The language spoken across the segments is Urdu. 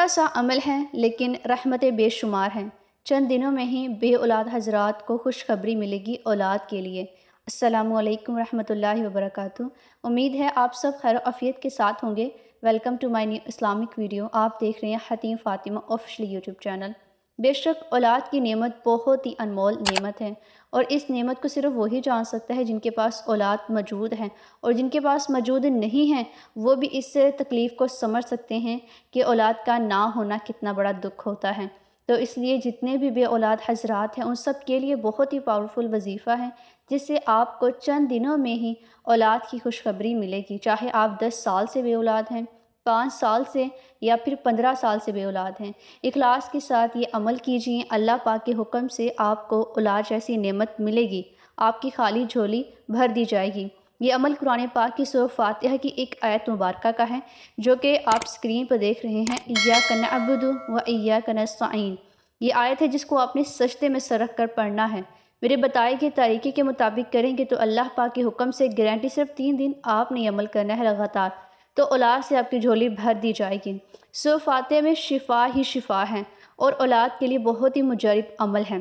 چھوٹا سا عمل ہے لیکن رحمتیں بے شمار ہیں۔ چند دنوں میں ہی بے اولاد حضرات کو خوشخبری ملے گی اولاد کے لیے۔ السلام علیکم ورحمۃ اللہ وبرکاتہ۔ امید ہے آپ سب خیر و عافیت کے ساتھ ہوں گے۔ Welcome to my new Islamic video. آپ دیکھ رہے ہیں Hateem Fatima official YouTube channel. بے شک اولاد کی نعمت بہت ہی انمول نعمت ہے، اور اس نعمت کو صرف وہی جان سکتا ہے جن کے پاس اولاد موجود ہیں، اور جن کے پاس موجود نہیں ہیں وہ بھی اس تکلیف کو سمجھ سکتے ہیں کہ اولاد کا نہ ہونا کتنا بڑا دکھ ہوتا ہے۔ تو اس لیے جتنے بھی بے اولاد حضرات ہیں ان سب کے لیے بہت ہی پاورفل وظیفہ ہے، جس سے آپ کو چند دنوں میں ہی اولاد کی خوشخبری ملے گی، چاہے آپ 10 سال سے بے اولاد ہیں، 5 سال سے یا پھر 15 سال سے بے اولاد ہیں۔ اخلاص کے ساتھ یہ عمل کیجئے، اللہ پاک کے حکم سے آپ کو اولاد جیسی نعمت ملے گی، آپ کی خالی جھولی بھر دی جائے گی۔ یہ عمل قرآن پاک کی سورہ فاتحہ کی ایک آیت مبارکہ کا ہے، جو کہ آپ سکرین پر دیکھ رہے ہیں، ایاک نعبد و ایاک نستعین۔ یہ آیت ہے جس کو آپ نے سجدے میں سر رکھ کر پڑھنا ہے۔ میرے بتائے گئے طریقے کے مطابق کریں گے تو اللہ پاک کے حکم سے گارنٹی صرف 3 دن آپ نے عمل کرنا ہے لگاتار، تو اولاد سے آپ کی جھولی بھر دی جائے گی۔ سورہ فاتحہ میں شفا ہی شفا ہے، اور اولاد کے لیے بہت ہی مجرب عمل ہے۔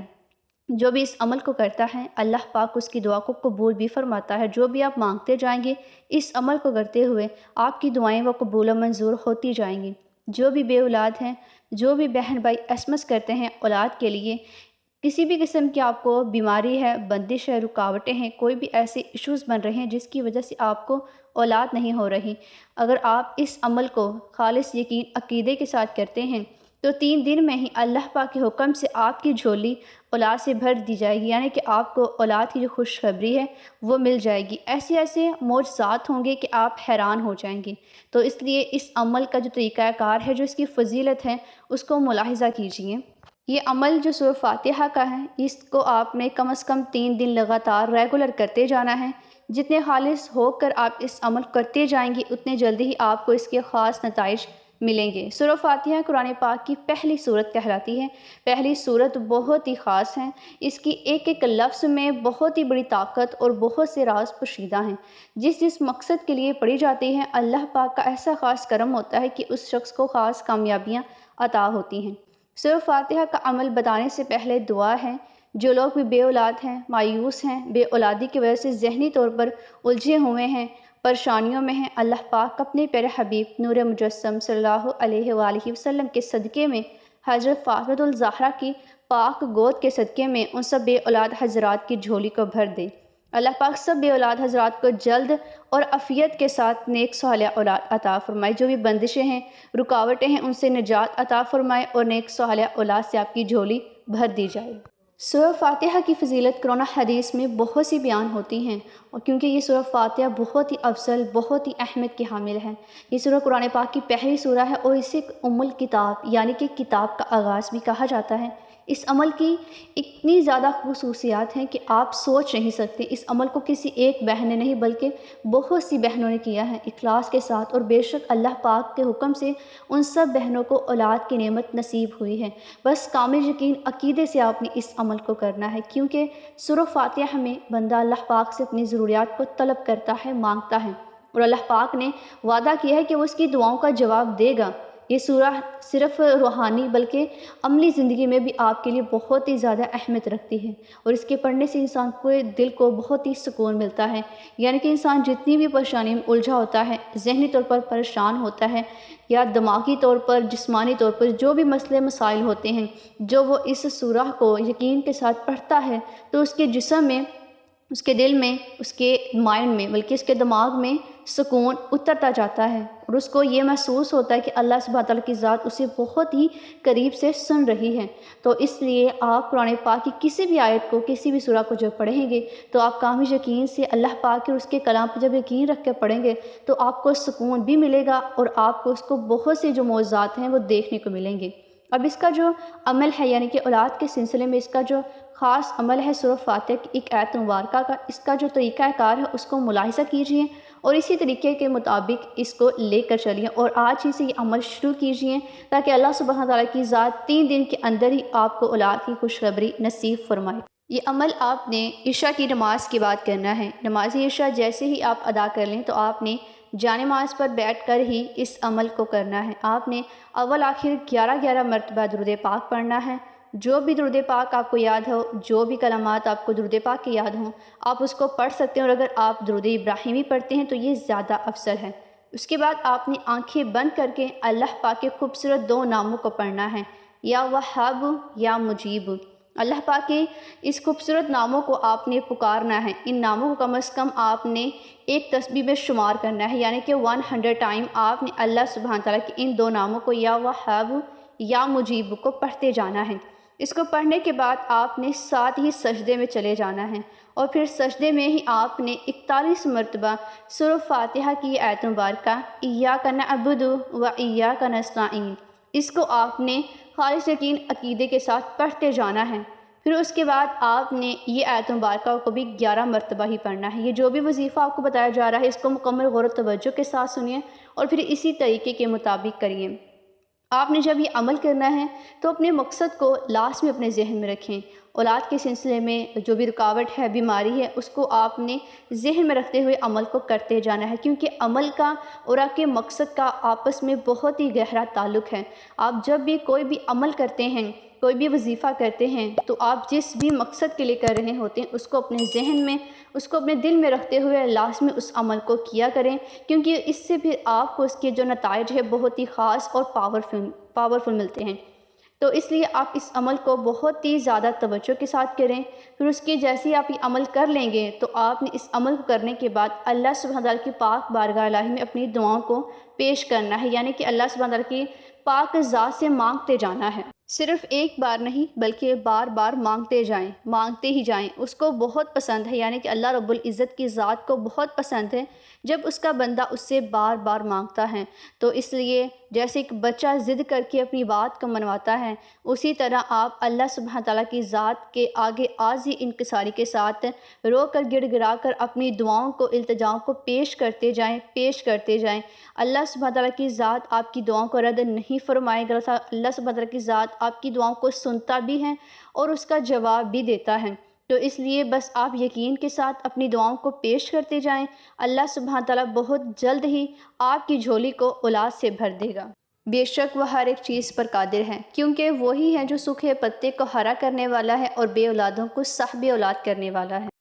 جو بھی اس عمل کو کرتا ہے اللہ پاک اس کی دعا کو قبول بھی فرماتا ہے۔ جو بھی آپ مانگتے جائیں گے اس عمل کو کرتے ہوئے آپ کی دعائیں وہ قبول و منظور ہوتی جائیں گی۔ جو بھی بے اولاد ہیں، جو بھی بہن بھائی ایسمس کرتے ہیں اولاد کے لیے، کسی بھی قسم کی آپ کو بیماری ہے، بندش ہے، رکاوٹیں ہیں، کوئی بھی ایسے ایشوز بن رہے ہیں جس کی وجہ سے آپ کو اولاد نہیں ہو رہی، اگر آپ اس عمل کو خالص یقین عقیدے کے ساتھ کرتے ہیں تو 3 دن میں ہی اللہ پاک کے حکم سے آپ کی جھولی اولاد سے بھر دی جائے گی، یعنی کہ آپ کو اولاد کی جو خوشخبری ہے وہ مل جائے گی۔ ایسے معجزات ہوں گے کہ آپ حیران ہو جائیں گے۔ تو اس لیے اس عمل کا جو طریقہ کار ہے، جو اس کی فضیلت ہے، اس کو ملاحظہ کیجئے۔ یہ عمل جو سورہ فاتحہ کا ہے، اس کو آپ نے کم از کم 3 دن لگاتار ریگولر کرتے جانا ہے۔ جتنے خالص ہو کر آپ اس عمل کرتے جائیں گے اتنے جلدی ہی آپ کو اس کے خاص نتائج ملیں گے۔ سورہ فاتحہ قرآن پاک کی پہلی سورت کہلاتی ہے۔ پہلی سورت بہت ہی خاص ہے، اس کی ایک ایک لفظ میں بہت ہی بڑی طاقت اور بہت سے راز پوشیدہ ہیں۔ جس مقصد کے لیے پڑھی جاتی ہے اللہ پاک کا ایسا خاص کرم ہوتا ہے کہ اس شخص کو خاص کامیابیاں عطا ہوتی ہیں۔ سورہ فاتحہ کا عمل بتانے سے پہلے دعا ہے۔ جو لوگ بھی بے اولاد ہیں، مایوس ہیں، بے اولادی کی وجہ سے ذہنی طور پر الجھے ہوئے ہیں، پریشانیوں میں ہیں، اللہ پاک اپنے پیارے حبیب نور مجسم صلی اللہ علیہ وآلہ وسلم کے صدقے میں، حضرت فاطمہ الزہرا کی پاک گود کے صدقے میں ان سب بے اولاد حضرات کی جھولی کو بھر دے۔ اللہ پاک سب بے اولاد حضرات کو جلد اور عافیت کے ساتھ نیک صالح اولاد عطا فرمائے۔ جو بھی بندشیں ہیں، رکاوٹیں ہیں، ان سے نجات عطا فرمائے، اور نیک صالح اولاد سے آپ کی جھولی بھر دی جائے۔ سورہ فاتحہ کی فضیلت قرآن حدیث میں بہت سی بیان ہوتی ہیں، اور کیونکہ یہ سورہ فاتحہ بہت ہی افضل، بہت ہی اہمیت کی حامل ہے۔ یہ سورہ قرآن پاک کی پہلی سورہ ہے، اور اسے ام الکتاب یعنی کہ کتاب کا آغاز بھی کہا جاتا ہے۔ اس عمل کی اتنی زیادہ خصوصیات ہیں کہ آپ سوچ نہیں سکتے۔ اس عمل کو کسی ایک بہن نے نہیں بلکہ بہت سی بہنوں نے کیا ہے اخلاص کے ساتھ، اور بے شک اللہ پاک کے حکم سے ان سب بہنوں کو اولاد کی نعمت نصیب ہوئی ہے۔ بس کامل یقین عقیدے سے آپ نے اس عمل کو کرنا ہے، کیونکہ سورہ فاتحہ میں بندہ اللہ پاک سے اپنی ضروریات کو طلب کرتا ہے، مانگتا ہے، اور اللہ پاک نے وعدہ کیا ہے کہ وہ اس کی دعاؤں کا جواب دے گا۔ یہ سورہ صرف روحانی بلکہ عملی زندگی میں بھی آپ کے لیے بہت ہی زیادہ اہمیت رکھتی ہے، اور اس کے پڑھنے سے انسان کو دل کو بہت ہی سکون ملتا ہے۔ یعنی کہ انسان جتنی بھی پریشانی میں الجھا ہوتا ہے، ذہنی طور پر پریشان ہوتا ہے، یا دماغی طور پر، جسمانی طور پر جو بھی مسئلے مسائل ہوتے ہیں، جو وہ اس سورہ کو یقین کے ساتھ پڑھتا ہے تو اس کے جسم میں، اس کے دل میں، اس کے مائنڈ میں، بلکہ اس کے دماغ میں سکون اترتا جاتا ہے، اور اس کو یہ محسوس ہوتا ہے کہ اللہ سبحانہ تعالیٰ کی ذات اسے بہت ہی قریب سے سن رہی ہے۔ تو اس لیے آپ قرآن پاک کی کسی بھی آیت کو، کسی بھی سورہ کو جب پڑھیں گے تو آپ کامل یقین سے اللہ پاک اور اس کے کلام پر جب یقین رکھ کے پڑھیں گے تو آپ کو سکون بھی ملے گا، اور آپ کو اس کو بہت سے جو معجزات ہیں وہ دیکھنے کو ملیں گے۔ اب اس کا جو عمل ہے، یعنی کہ اولاد کے سلسلے میں اس کا جو خاص عمل ہے سورہ فاتحہ کی ایک آیت مبارکہ کا، اس کا جو طریقہ کار ہے اس کو ملاحظہ کیجئے، اور اسی طریقے کے مطابق اس کو لے کر چلیے، اور آج ہی سے یہ عمل شروع کیجئے، تاکہ اللہ سبحانہ تعالیٰ کی ذات 3 دن کے اندر ہی آپ کو اولاد کی خوشخبری نصیب فرمائے۔ یہ عمل آپ نے عشاء کی نماز کے بعد کرنا ہے۔ نماز عشاء جیسے ہی آپ ادا کر لیں تو آپ نے جانماز پر بیٹھ کر ہی اس عمل کو کرنا ہے۔ آپ نے اول آخر 11 مرتبہ درود پاک پڑھنا ہے۔ جو بھی درود پاک آپ کو یاد ہو، جو بھی کلمات آپ کو درود پاک کے یاد ہوں، آپ اس کو پڑھ سکتے ہیں، اور اگر آپ درود ابراہیمی پڑھتے ہیں تو یہ زیادہ افضل ہے۔ اس کے بعد آپ نے آنکھیں بند کر کے اللہ پاک کے خوبصورت 2 ناموں کو پڑھنا ہے، یا وہاب یا مجیب۔ اللہ پاک کے اس خوبصورت ناموں کو آپ نے پکارنا ہے۔ ان ناموں کو کم از کم آپ نے ایک تسبیح میں شمار کرنا ہے، یعنی کہ 100 ٹائم آپ نے اللہ سبحانہ تعالیٰ کے ان 2 ناموں کو، یا وہاب یا مجیب، کو پڑھتے جانا ہے۔ اس کو پڑھنے کے بعد آپ نے ساتھ ہی سجدے میں چلے جانا ہے، اور پھر سجدے میں ہی آپ نے 41 مرتبہ سورہ فاتحہ کی آیت مبارکہ ایاک نعبد و ایاک نستعین، اس کو آپ نے خالص یقین عقیدے کے ساتھ پڑھتے جانا ہے۔ پھر اس کے بعد آپ نے یہ آیت مبارکہ کو بھی 11 مرتبہ ہی پڑھنا ہے۔ یہ جو بھی وظیفہ آپ کو بتایا جا رہا ہے، اس کو مکمل غور و توجہ کے ساتھ سنیے، اور پھر اسی طریقے کے مطابق کریے۔ آپ نے جب یہ عمل کرنا ہے تو اپنے مقصد کو لاسٹ میں اپنے ذہن میں رکھیں۔ اولاد کے سلسلے میں جو بھی رکاوٹ ہے، بیماری ہے، اس کو آپ نے ذہن میں رکھتے ہوئے عمل کو کرتے جانا ہے، کیونکہ عمل کا اور آپ کے مقصد کا آپس میں بہت ہی گہرا تعلق ہے۔ آپ جب بھی کوئی بھی عمل کرتے ہیں، کوئی بھی وظیفہ کرتے ہیں، تو آپ جس بھی مقصد کے لیے کر رہے ہوتے ہیں، اس کو اپنے ذہن میں، اس کو اپنے دل میں رکھتے ہوئے لازمی اس عمل کو کیا کریں، کیونکہ اس سے پھر آپ کو اس کے جو نتائج ہے بہت ہی خاص اور پاورفل ملتے ہیں۔ تو اس لیے آپ اس عمل کو بہت ہی زیادہ توجہ کے ساتھ کریں۔ پھر اس کی جیسے ہی آپ یہ عمل کر لیں گے تو آپ نے اس عمل کو کرنے کے بعد اللہ سبحانہ تعالیٰ کی پاک بارگاہ الہی میں اپنی دعاؤں کو پیش کرنا ہے، یعنی کہ اللہ سبحانہ تعالیٰ کی پاک ذات سے مانگتے جانا ہے۔ صرف ایک بار نہیں بلکہ بار بار مانگتے جائیں، مانگتے ہی جائیں۔ اس کو بہت پسند ہے، یعنی کہ اللہ رب العزت کی ذات کو بہت پسند ہے جب اس کا بندہ اس سے بار بار مانگتا ہے۔ تو اس لیے جیسے ایک بچہ ضد کر کے اپنی بات کو منواتا ہے، اسی طرح آپ اللہ سبحانہ تعالیٰ کی ذات کے آگے عاجزی انکساری کے ساتھ رو کر گڑ گڑا کر اپنی دعاؤں کو، التجاؤں کو پیش کرتے جائیں، پیش کرتے جائیں۔ اللہ سبحانہ تعالیٰ کی ذات آپ کی دعاؤں کو رد نہیں فرمائے گا۔ اللہ سبحانہ تعالیٰ کی ذات آپ کی دعاؤں کو سنتا بھی ہے اور اس کا جواب بھی دیتا ہے۔ تو اس لیے بس آپ یقین کے ساتھ اپنی دعاؤں کو پیش کرتے جائیں۔ اللہ سبحانہ تعالیٰ بہت جلد ہی آپ کی جھولی کو اولاد سے بھر دے گا۔ بے شک وہ ہر ایک چیز پر قادر ہے، کیونکہ وہی ہے جو سوکھے پتے کو ہرا کرنے والا ہے اور بے اولادوں کو صاحب اولاد کرنے والا ہے۔